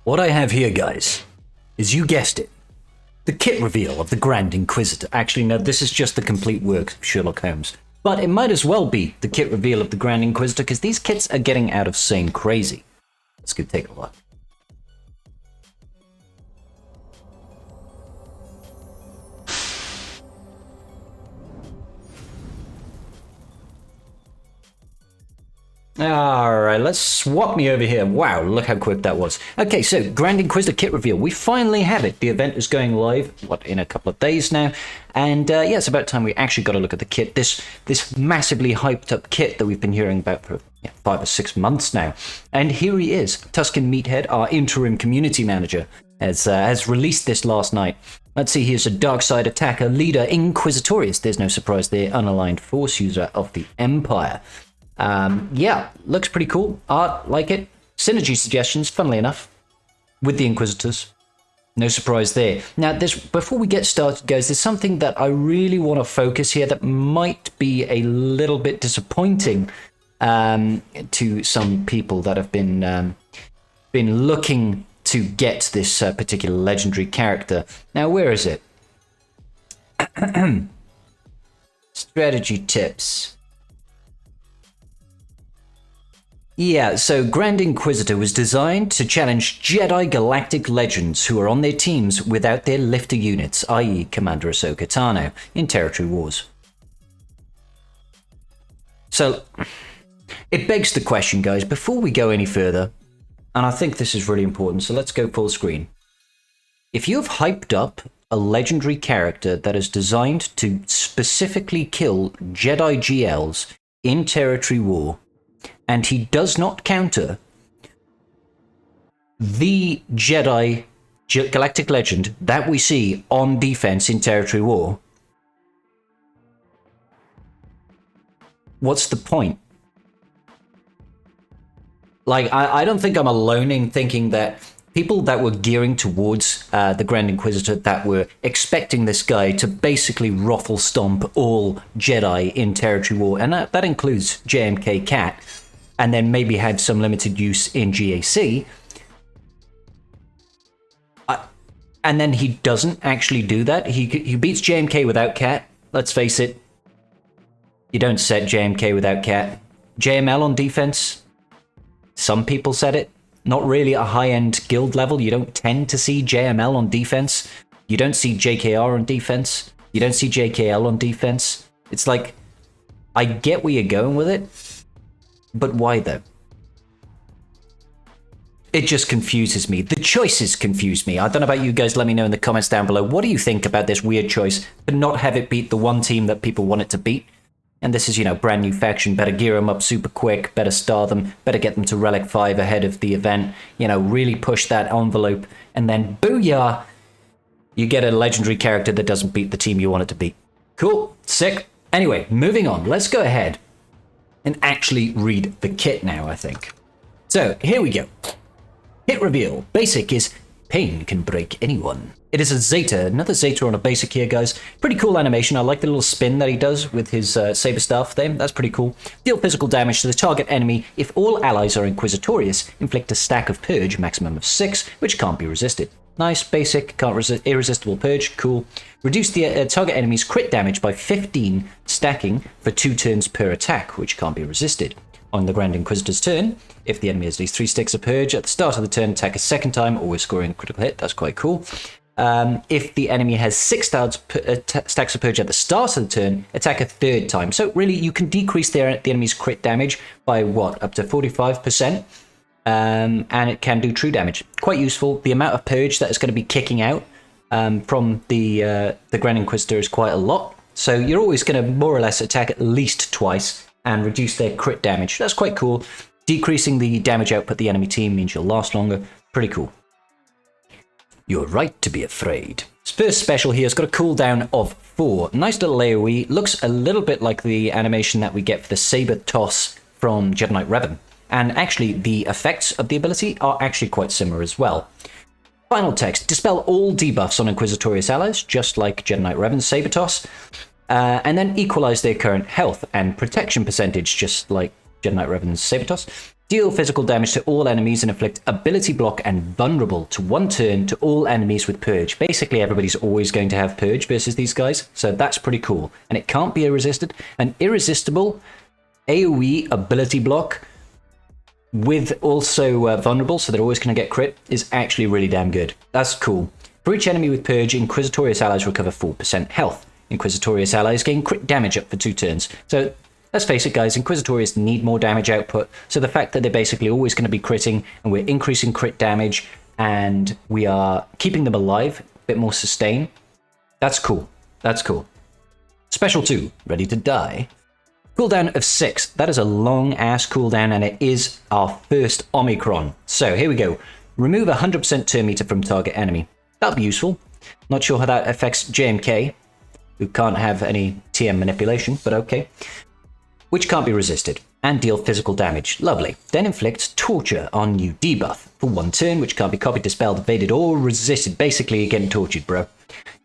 What I have here, guys, is, you guessed it, the kit reveal of the Grand Inquisitor. Actually, no, this is just the complete works of Sherlock Holmes. But it might as well be the kit reveal of the Grand Inquisitor, because these kits are getting out of sane crazy. Let's go take a look. Alright, let's swap me over here. Wow, look how quick that was. Okay, so Grand Inquisitor kit reveal. We finally have it. The event is going live, in a couple of days now. And yeah, it's about time we actually got a look at the kit. This massively hyped up kit that we've been hearing about for 5 or 6 months now. And here he is. Tuscan Meathead, our interim community manager, has released this last night. Let's see, here's a dark side attacker, leader, Inquisitorius. There's no surprise there, unaligned force user of the Empire. Yeah, looks pretty cool. Art, like it. Synergy suggestions, funnily enough, with the Inquisitors. No surprise there. Now, before we get started, guys, there's something that I really want to focus here that might be a little bit disappointing to some people that have been looking to get this particular legendary character. Now, where is it? Strategy tips. Yeah, so Grand Inquisitor was designed to challenge Jedi Galactic Legends who are on their teams without their lifter units, i.e. Commander Ahsoka Tano, in Territory Wars. So, it begs the question, guys, before we go any further, and I think this is really important, so let's go full screen. If you have hyped up a legendary character that is designed to specifically kill Jedi GLs in Territory War, and he does not counter the Jedi Galactic Legend that we see on defense in Territory War, what's the point? Like, I don't think I'm alone in thinking that people that were gearing towards the Grand Inquisitor, that were expecting this guy to basically ruffle stomp all Jedi in Territory War, and that includes JMK Cat, and then maybe had some limited use in GAC. And then he doesn't actually do that. He beats JMK without Cat. Let's face it. You don't set JMK without Cat. JML on defense. Some people said it. Not really a high-end guild level. You don't tend to see JML on defense. You don't see JKR on defense. You don't see JKL on defense. It's like, I get where you're going with it. But why though? It just confuses me. The choices confuse me. I don't know about you guys. Let me know in the comments down below. What do you think about this weird choice to not have it beat the one team that people want it to beat? And this is, brand new faction. Better gear them up super quick. Better star them. Better get them to Relic 5 ahead of the event. Really push that envelope. And then, booyah! You get a legendary character that doesn't beat the team you want it to beat. Cool. Sick. Anyway, moving on. Let's go ahead and actually read the kit now, I think. So, here we go. Kit reveal. Basic is pain can break anyone. It is a Zeta, another Zeta on a basic here, guys. Pretty cool animation. I like the little spin that he does with his saber staff there. That's pretty cool. Deal physical damage to the target enemy. If all allies are Inquisitorius, inflict a stack of Purge, maximum of 6, which can't be resisted. Nice, basic, can't resist, irresistible Purge, cool. Reduce the target enemy's crit damage by 15, stacking for 2 turns per attack, which can't be resisted. On the Grand Inquisitor's turn, if the enemy has at least 3 sticks of Purge, at the start of the turn, attack a second time, always scoring a critical hit. That's quite cool. If the enemy has 6 stacks of Purge at the start of the turn, attack a third time. So really, you can decrease the enemy's crit damage by, up to 45%. And it can do true damage. Quite useful. The amount of Purge that is going to be kicking out from the Grand Inquisitor is quite a lot. So you're always going to more or less attack at least twice and reduce their crit damage. That's quite cool. Decreasing the damage output the enemy team means you'll last longer. Pretty cool. You're right to be afraid. His first special here has got a cooldown of 4. Nice little AoE. Looks a little bit like the animation that we get for the Saber Toss from Jedi Knight Revan. And actually, the effects of the ability are actually quite similar as well. Final text. Dispel all debuffs on Inquisitorius allies, just like Jedi Knight Revan's Saber Toss. And then equalize their current health and protection percentage, just like Jedi Knight Revan's Saber Toss. Deal physical damage to all enemies and inflict ability block and vulnerable to 1 turn to all enemies with Purge. Basically, everybody's always going to have Purge versus these guys, so that's pretty cool. And it can't be resisted. An irresistible AoE ability block with also vulnerable, so they're always going to get crit, is actually really damn good. That's cool. For each enemy with Purge, Inquisitorious allies recover 4% health. Inquisitorious allies gain crit damage up for 2 turns. So let's face it, guys, Inquisitorious need more damage output, so the fact that they're basically always going to be critting, and we're increasing crit damage, and we are keeping them alive, a bit more sustain, that's cool. That's cool. Special 2, ready to die. Cooldown of 6. That is a long-ass cooldown, and it is our first Omicron. So here we go. Remove 100% turn meter from target enemy. That'll be useful. Not sure how that affects JMK, who can't have any TM manipulation, but okay. Which can't be resisted, and deal physical damage. Lovely. Then inflict torture on you debuff for 1 turn, which can't be copied, dispelled, evaded, or resisted. Basically, you're getting tortured, bro.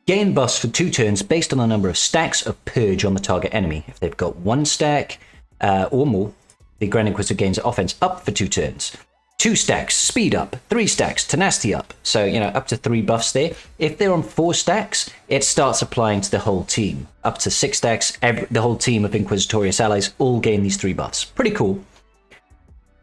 Gain buffs for 2 turns based on the number of stacks of Purge on the target enemy. If they've got 1 stack or more, the Grand Inquisitor gains offense up for 2 turns. 2 stacks, speed up. 3 stacks, tenacity up. So, up to 3 buffs there. If they're on 4 stacks, it starts applying to the whole team. Up to 6 stacks, the whole team of Inquisitorious allies all gain these 3 buffs. Pretty cool.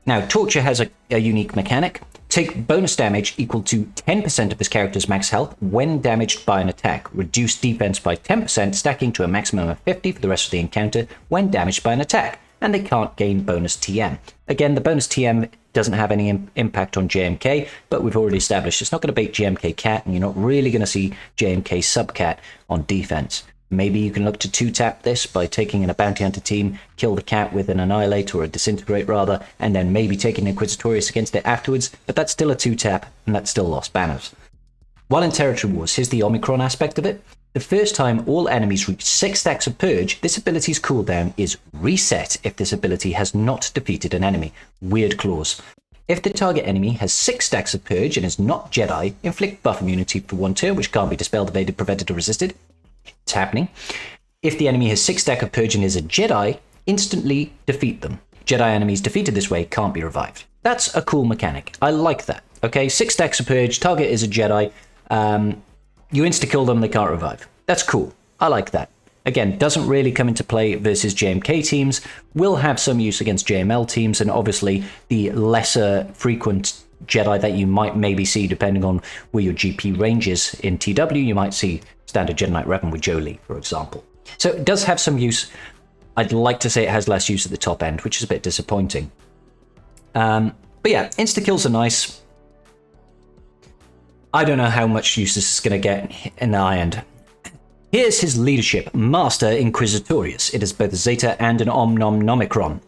Now, Torture has a unique mechanic. Take bonus damage equal to 10% of this character's max health when damaged by an attack. Reduce defense by 10%, stacking to a maximum of 50 for the rest of the encounter when damaged by an attack. And they can't gain bonus TM. Again, the bonus TM doesn't have any impact on JMK, but we've already established it's not going to bait JMK Cat, and you're not really going to see JMK Subcat on defense. Maybe you can look to 2-tap this by taking in a Bounty Hunter team, kill the cat with an Annihilate, or a Disintegrate rather, and then maybe taking Inquisitorious against it afterwards, but that's still a 2-tap, and that's still lost banners. While in Territory Wars, here's the Omicron aspect of it. The first time all enemies reach 6 stacks of Purge, this ability's cooldown is reset if this ability has not defeated an enemy. Weird clause. If the target enemy has 6 stacks of Purge and is not Jedi, inflict buff immunity for 1 turn, which can't be dispelled, evaded, prevented, or resisted. It's happening. If the enemy has 6 stack of Purge and is a Jedi, instantly defeat them. Jedi enemies defeated this way can't be revived. That's a cool mechanic. I like that. Okay, 6 stacks of Purge, target is a Jedi. You insta-kill them, they can't revive. That's cool. I like that. Again, doesn't really come into play versus JMK teams. Will have some use against JML teams, and obviously the lesser frequent Jedi that you might maybe see depending on where your GP range is in TW. You might see standard Jedi Knight Revan with Jolee, for example. So it does have some use. I'd like to say it has less use at the top end, which is a bit disappointing. But yeah, insta-kills are nice. I don't know how much use this is going to get in the high end. Here's his leadership, Master Inquisitorious. It is both a Zeta and an Omicron.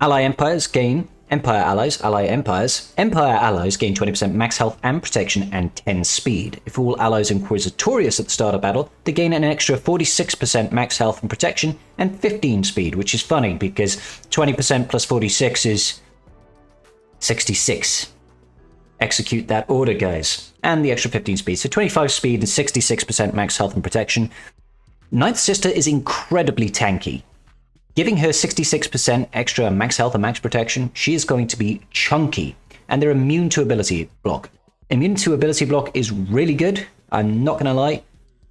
Ally Empires gain Empire Allies gain 20% max health and protection and 10 speed. If all allies Inquisitorious at the start of battle, they gain an extra 46% max health and protection and 15 speed, which is funny because 20% plus 46 is 66. Execute that order, guys. And the extra 15 speed. So 25 speed and 66% max health and protection. Ninth Sister is incredibly tanky. Giving her 66% extra max health and max protection, she is going to be chunky. And they're immune to ability block. Immune to ability block is really good. I'm not going to lie.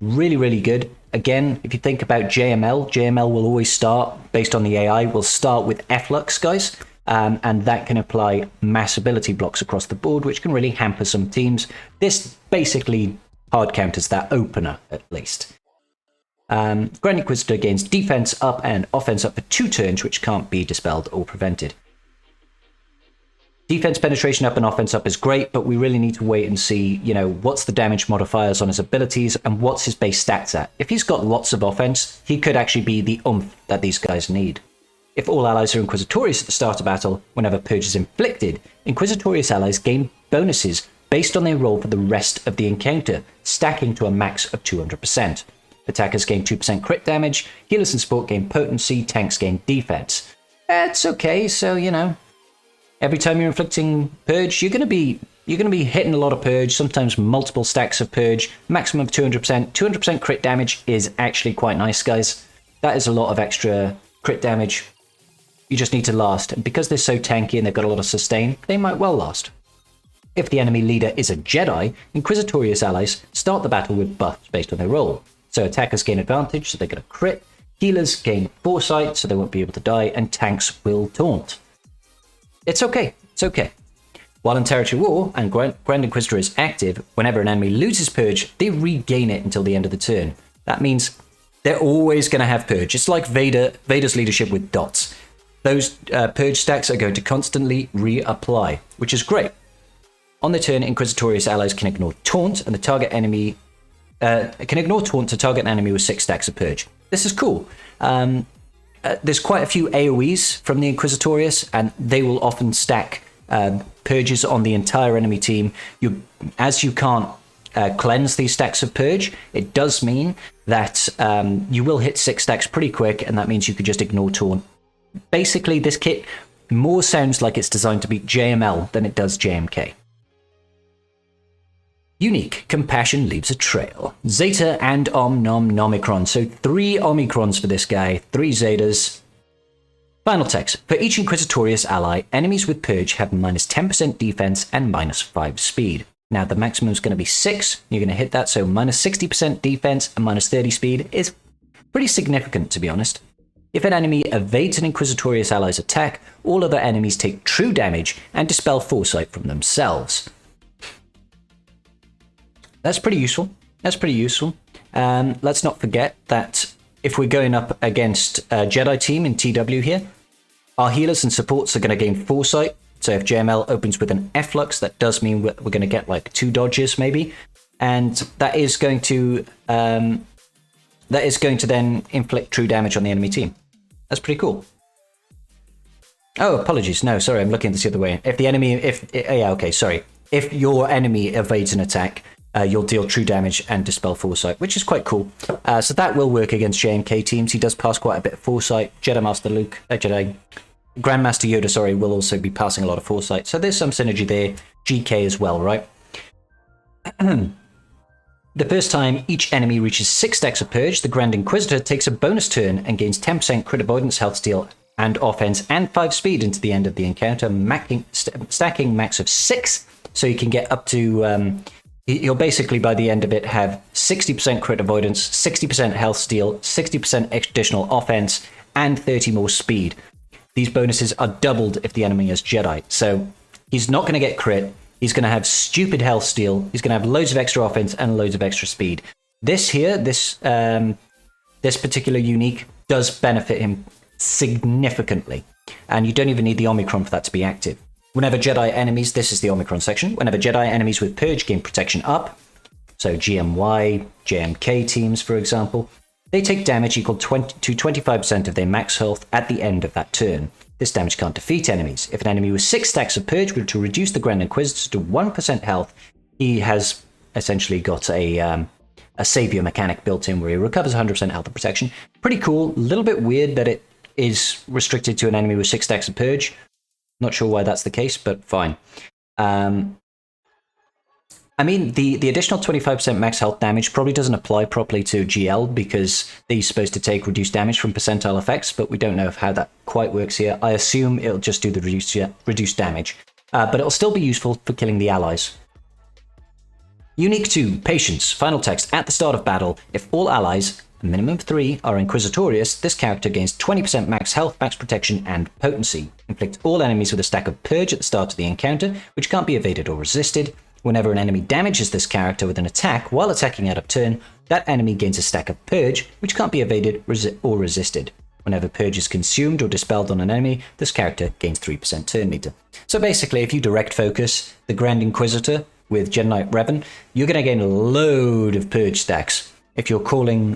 Really, really good. Again, if you think about JML, JML will always start, based on the AI, will start with Flux, guys. And that can apply mass ability blocks across the board, which can really hamper some teams. This basically hard counters that opener, at least. Grand Inquisitor gains defense up and offense up for 2 turns, which can't be dispelled or prevented. Defense penetration up and offense up is great, but we really need to wait and see, what's the damage modifiers on his abilities and what's his base stats at. If he's got lots of offense, he could actually be the oomph that these guys need. If all allies are Inquisitorious at the start of battle, whenever Purge is inflicted, Inquisitorious allies gain bonuses based on their roll for the rest of the encounter, stacking to a max of 200%. Attackers gain 2% crit damage, healers and support gain potency, tanks gain defense. That's okay, so, every time you're inflicting Purge, you're going to be hitting a lot of Purge, sometimes multiple stacks of Purge, maximum of 200%. 200% crit damage is actually quite nice, guys. That is a lot of extra crit damage. You just need to last, and because they're so tanky and they've got a lot of sustain, they might well last. If the enemy leader is a Jedi, Inquisitorious allies start the battle with buffs based on their role. So attackers gain advantage, so they're going to crit, healers gain foresight, so they won't be able to die, and tanks will taunt. It's okay, it's okay. While in Territory War and Grand Inquisitor is active, whenever an enemy loses Purge, they regain it until the end of the turn. That means they're always going to have Purge. It's like Vader's leadership with dots. Those Purge stacks are going to constantly reapply, which is great. On the turn, Inquisitorious allies can ignore Taunt, and the target enemy can ignore Taunt to target an enemy with 6 stacks of Purge. This is cool. There's quite a few AoEs from the Inquisitorious, and they will often stack Purges on the entire enemy team. As you can't cleanse these stacks of Purge, it does mean that you will hit 6 stacks pretty quick, and that means you could just ignore Taunt. Basically, this kit more sounds like it's designed to beat JML than it does JMK. Unique. Compassion leaves a trail. Zeta and Omicron. So 3 Omicrons for this guy, 3 Zetas. Final text. For each Inquisitorious ally, enemies with Purge have minus 10% defense and minus 5 speed. Now the maximum is going to be 6. You're going to hit that, so minus 60% defense and minus 30 speed is pretty significant, to be honest. If an enemy evades an Inquisitorious ally's attack, all other enemies take true damage and dispel foresight from themselves. That's pretty useful. That's pretty useful. Let's not forget that if we're going up against a Jedi team in TW here, our healers and supports are going to gain foresight. So if JML opens with an Efflux, that does mean we're going to get like 2 dodges maybe, and that is going to then inflict true damage on the enemy team. That's pretty cool. Oh, apologies. No, sorry, I'm looking this the other way. If your enemy evades an attack, you'll deal true damage and dispel foresight, which is quite cool. So that will work against JMK teams. He does pass quite a bit of foresight. Grandmaster Yoda, will also be passing a lot of foresight. So there's some synergy there. GK as well, right? The first time each enemy reaches 6 stacks of Purge, the Grand Inquisitor takes a bonus turn and gains 10% crit avoidance, health steal, and offense, and 5 speed into the end of the encounter, stacking max of 6, so you can get up to... You'll basically, by the end of it, have 60% crit avoidance, 60% health steal, 60% additional offense, and 30 more speed. These bonuses are doubled if the enemy is Jedi. So he's not going to get crit. He's going to have stupid health steal. He's going to have loads of extra offense and loads of extra speed. This particular unique does benefit him significantly. And you don't even need the Omicron for that to be active. Whenever Jedi enemies, this is the Omicron section, whenever Jedi enemies with Purge gain protection up, so GMY, JMK teams, for example, they take damage equal to 25% of their max health at the end of that turn. This damage can't defeat enemies. If an enemy with 6 stacks of Purge were to reduce the Grand Inquisitor to 1% health, he has essentially got a savior mechanic built in where he recovers 100% health and protection. Pretty cool. A little bit weird that it is restricted to an enemy with 6 stacks of Purge. Not sure why that's the case, but fine. I mean, the additional 25% max health damage probably doesn't apply properly to GL because they're supposed to take reduced damage from percentile effects, but we don't know how that quite works here. I assume it'll just do the reduced damage, but it'll still be useful for killing the allies. Unique 2, Patience. Final text. At the start of battle, if all allies, a minimum of 3, are Inquisitorious, this character gains 20% max health, max protection, and potency. Inflict all enemies with a stack of Purge at the start of the encounter, which can't be evaded or resisted. Whenever an enemy damages this character with an attack while attacking out of turn, that enemy gains a stack of Purge, which can't be evaded or resisted. Whenever Purge is consumed or dispelled on an enemy, this character gains 3% turn meter. So basically, if you direct focus the Grand Inquisitor with Jedi Knight Revan, you're going to gain a load of Purge stacks. If you're coining,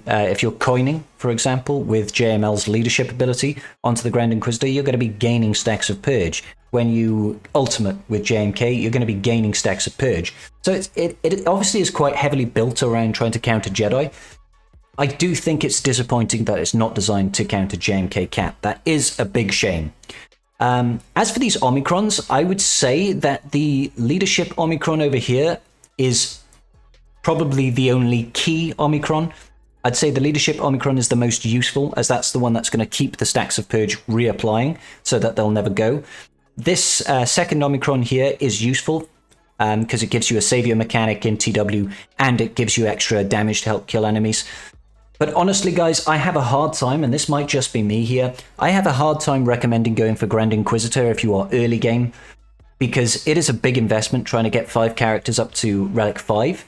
for example, with JML's leadership ability onto the Grand Inquisitor, you're going to be gaining stacks of Purge. When you ultimate with JMK, you're going to be gaining stacks of Purge. So it obviously is quite heavily built around trying to counter Jedi. I do think it's disappointing that it's not designed to counter JMK Cat. That is a big shame. As for these Omicrons, I would say that the leadership Omicron over here is probably the only key Omicron. I'd say the Leadership Omicron is the most useful, as that's the one that's going to keep the stacks of Purge reapplying so that they'll never go. This second Omicron here is useful because it gives you a savior mechanic in TW and it gives you extra damage to help kill enemies. But honestly, guys, I have a hard time, and this might just be me here, I have a hard time recommending going for Grand Inquisitor if you are early game, because it is a big investment trying to get 5 characters up to Relic 5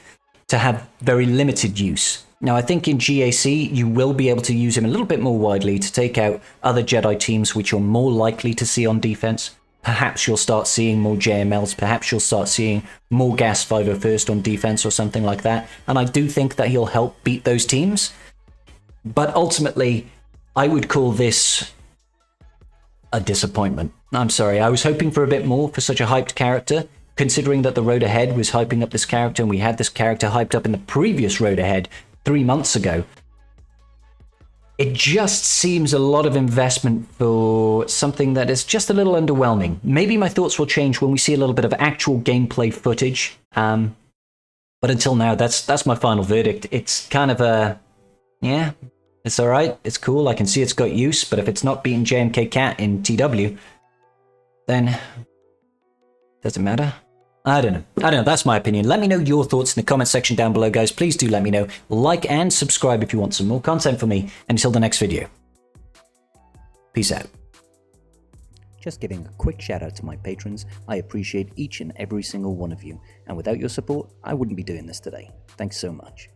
to have very limited use. Now, I think in GAC, you will be able to use him a little bit more widely to take out other Jedi teams which you're more likely to see on defense. Perhaps you'll start seeing more JMLs, perhaps you'll start seeing more Gas 501st on defense or something like that, and I do think that he'll help beat those teams. But ultimately, I would call this a disappointment. I'm sorry, I was hoping for a bit more for such a hyped character, considering that the Road Ahead was hyping up this character, and we had this character hyped up in the previous Road Ahead 3 months ago. It just seems a lot of investment for something that is just a little underwhelming. Maybe my thoughts will change when we see a little bit of actual gameplay footage. But until now, that's my final verdict. It's kind of a, yeah, it's all right. It's cool. I can see it's got use, but if it's not beating JMK Cat in TW, then does it matter? I don't know. That's my opinion. Let me know your thoughts in the comment section down below, guys. Please do let me know. Like and subscribe if you want some more content from me. And until the next video, peace out. Just giving a quick shout out to my patrons. I appreciate each and every single one of you. And without your support, I wouldn't be doing this today. Thanks so much.